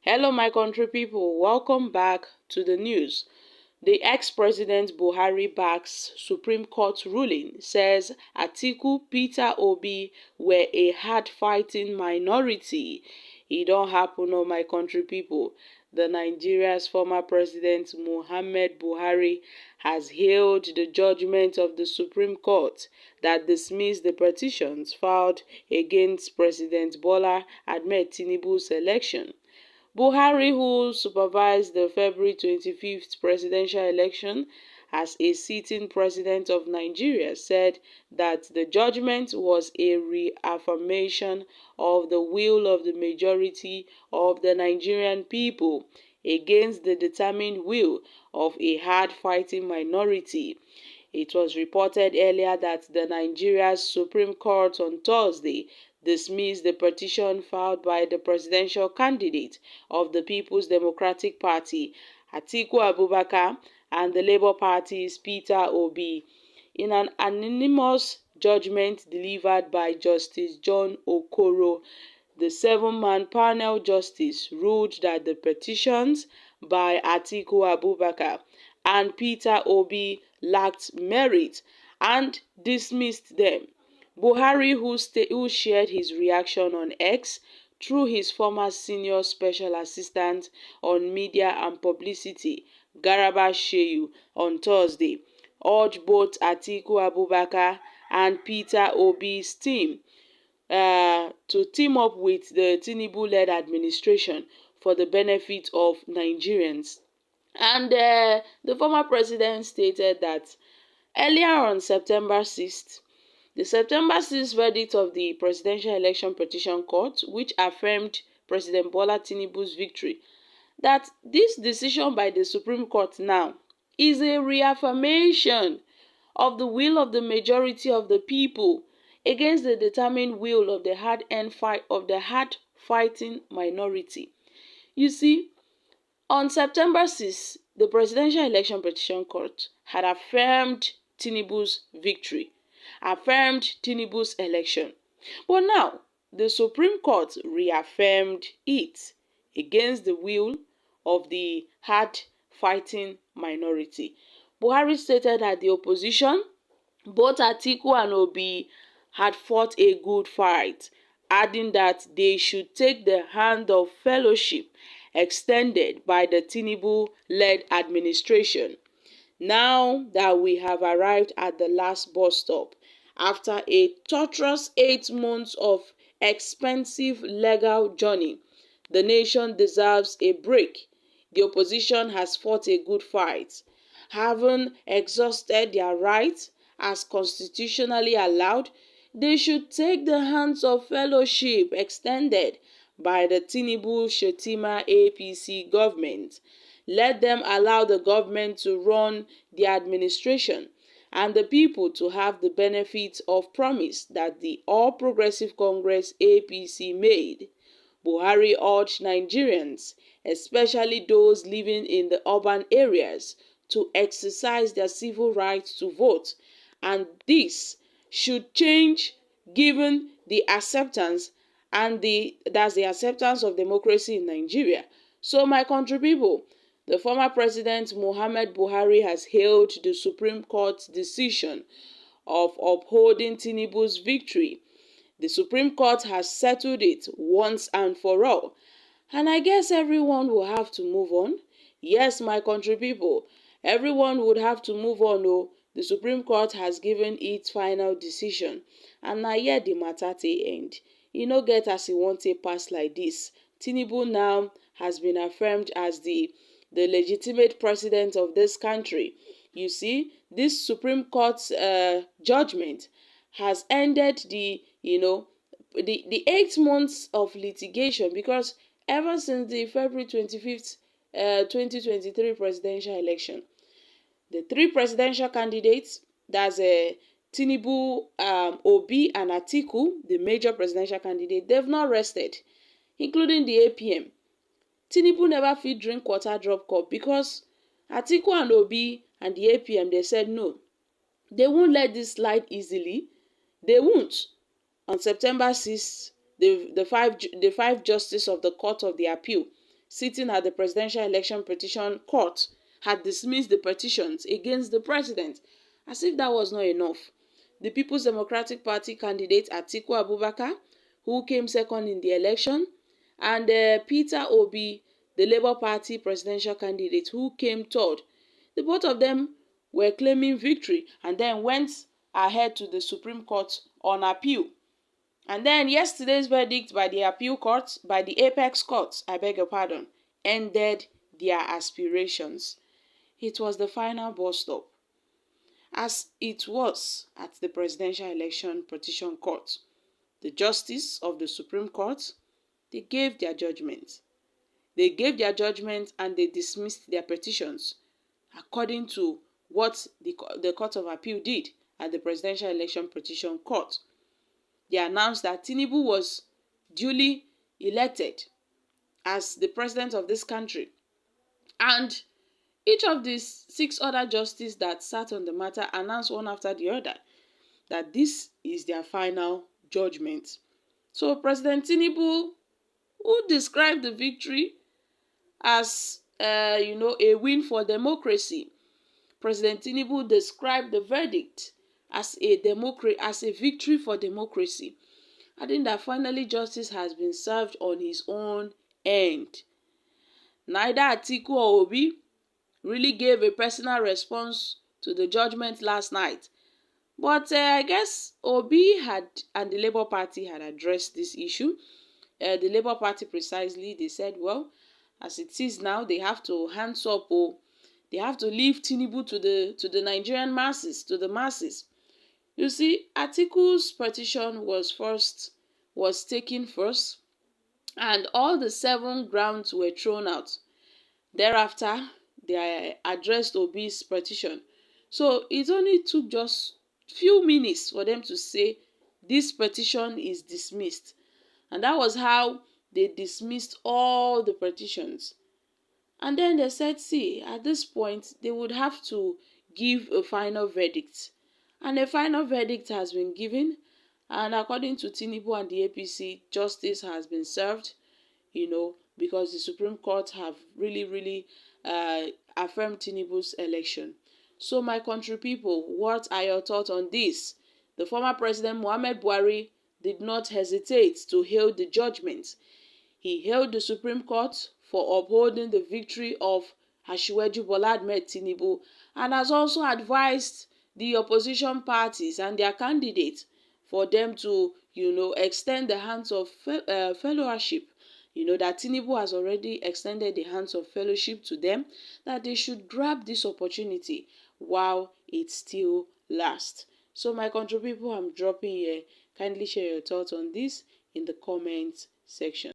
Hello, my country people. Welcome back to the news. The ex-president Buhari backs Supreme Court ruling, says Atiku, Peter Obi were a hard-fighting minority. It don't happen, oh my country people. The Nigeria's former president Muhammad Buhari has hailed the judgment of the Supreme Court that dismissed the petitions filed against President Bola Ahmed Tinubu's election. Buhari, who supervised the February 25th presidential election as a sitting president of Nigeria, said that the judgment was a reaffirmation of the will of the majority of the Nigerian people against the determined will of a hard-fighting minority. It was reported earlier that the Nigeria's Supreme Court on Thursday dismissed the petition filed by the presidential candidate of the People's Democratic Party, Atiku Abubakar, and the Labour Party's Peter Obi. In an anonymous judgment delivered by Justice John Okoro, the seven-man panel justice ruled that the petitions by Atiku Abubakar and Peter Obi lacked merit and dismissed them. Buhari, who shared his reaction on X through his former senior special assistant on media and publicity, Garba Shehu, on Thursday, urged both Atiku Abubakar and Peter Obi's team to team up with the Tinubu-led administration for the benefit of Nigerians. And the former president stated that earlier on September 6th, the September 6th verdict of the Presidential Election Petition Court, which affirmed President Bola Tinubu's victory, that this decision by the Supreme Court now is a reaffirmation of the will of the majority of the people against the determined will of the hard-fighting minority. You see, on September 6th, the Presidential Election Petition Court had affirmed Tinubu's victory, affirmed Tinubu's election. But now, the Supreme Court reaffirmed it against the will of the hard-fighting minority. Buhari stated that the opposition, both Atiku and Obi, had fought a good fight, adding that they should take the hand of fellowship extended by the Tinubu-led administration. Now that we have arrived at the last bus stop, after a torturous 8 months of expensive legal journey, the nation deserves a break. The opposition has fought a good fight, having exhausted their rights as constitutionally allowed. They should take the hands of fellowship extended by the Tinubu-Shettima APC government. Let them allow the government to run the administration and the people to have the benefit of promise that the All Progressive Congress APC made. Buhari urged Nigerians, especially those living in the urban areas, to exercise their civil right to vote, and this should change given the acceptance that's the acceptance of democracy in Nigeria. So my country people, the former president Muhammad Buhari has hailed the Supreme Court's decision of upholding Tinubu's victory. The Supreme Court has settled it once and for all. And I guess everyone will have to move on. Yes, my country people, everyone would have to move on. Oh, the Supreme Court has given its final decision. And na here the matter dey end. E no get as e wan take pass like this. Tinubu now has been affirmed as the legitimate president of this country. You see, this Supreme Court's judgment has ended the 8 months of litigation, because ever since the February 25th, 2023 presidential election, the 3 presidential candidates, that's Tinubu, Obi, and Atiku, the major presidential candidate, they've not rested, including the APM. Tinubu never fit drink water drop cup, because Atiku and Obi and the APM, they said no. They won't let this slide easily. They won't. On September 6th, the five justices of the Court of the Appeal sitting at the Presidential Election Petition Court, had dismissed the petitions against the president. As if that was not enough, the People's Democratic Party candidate Atiku Abubakar, who came second in the election, and Peter Obi, the Labour Party presidential candidate, who came third, the both of them were claiming victory and then went ahead to the Supreme Court on appeal. And then yesterday's verdict by the appeal court, by the apex court, I beg your pardon, ended their aspirations. It was the final bus stop, as it was at the Presidential Election Petition Court. The justice of the Supreme Court, they gave their judgment. They gave their judgment and they dismissed their petitions according to what the Court of Appeal did at the Presidential Election Petition Court. They announced that Tinubu was duly elected as the president of this country. And each of these 6 other justices that sat on the matter announced one after the other that this is their final judgment. So President Tinubu, who described the victory as a win for democracy, President Tinubu described the verdict as a victory for democracy. I think that finally justice has been served on his own end. Neither Atiku or Obi really gave a personal response to the judgment last night. But I guess Obi and the Labour Party had addressed this issue. The Labour Party precisely, they said, well, as it is now, they have to hands up, they have to leave Tinubu to the Nigerian masses, to the masses. You see, Atiku's petition was taken first, and all the 7 grounds were thrown out. Thereafter, they addressed Obi's petition. So it only took just few minutes for them to say this petition is dismissed. And that was how they dismissed all the petitions. And then they said, see, at this point, they would have to give a final verdict. And a final verdict has been given. And according to Tinubu and the APC, justice has been served, because the Supreme Court have really affirmed Tinubu's election. So my country people, what are your thoughts on this? The former President Muhammad Buhari did not hesitate to hail the judgment. He hailed the Supreme Court for upholding the victory of Asiwaju Bola Ahmed Tinubu, and has also advised the opposition parties and their candidates for them to, extend the hands of fellowship. That Tinubu has already extended the hands of fellowship to them, that they should grab this opportunity while it still lasts. So my country people, I'm dropping here. Kindly share your thoughts on this in the comment section.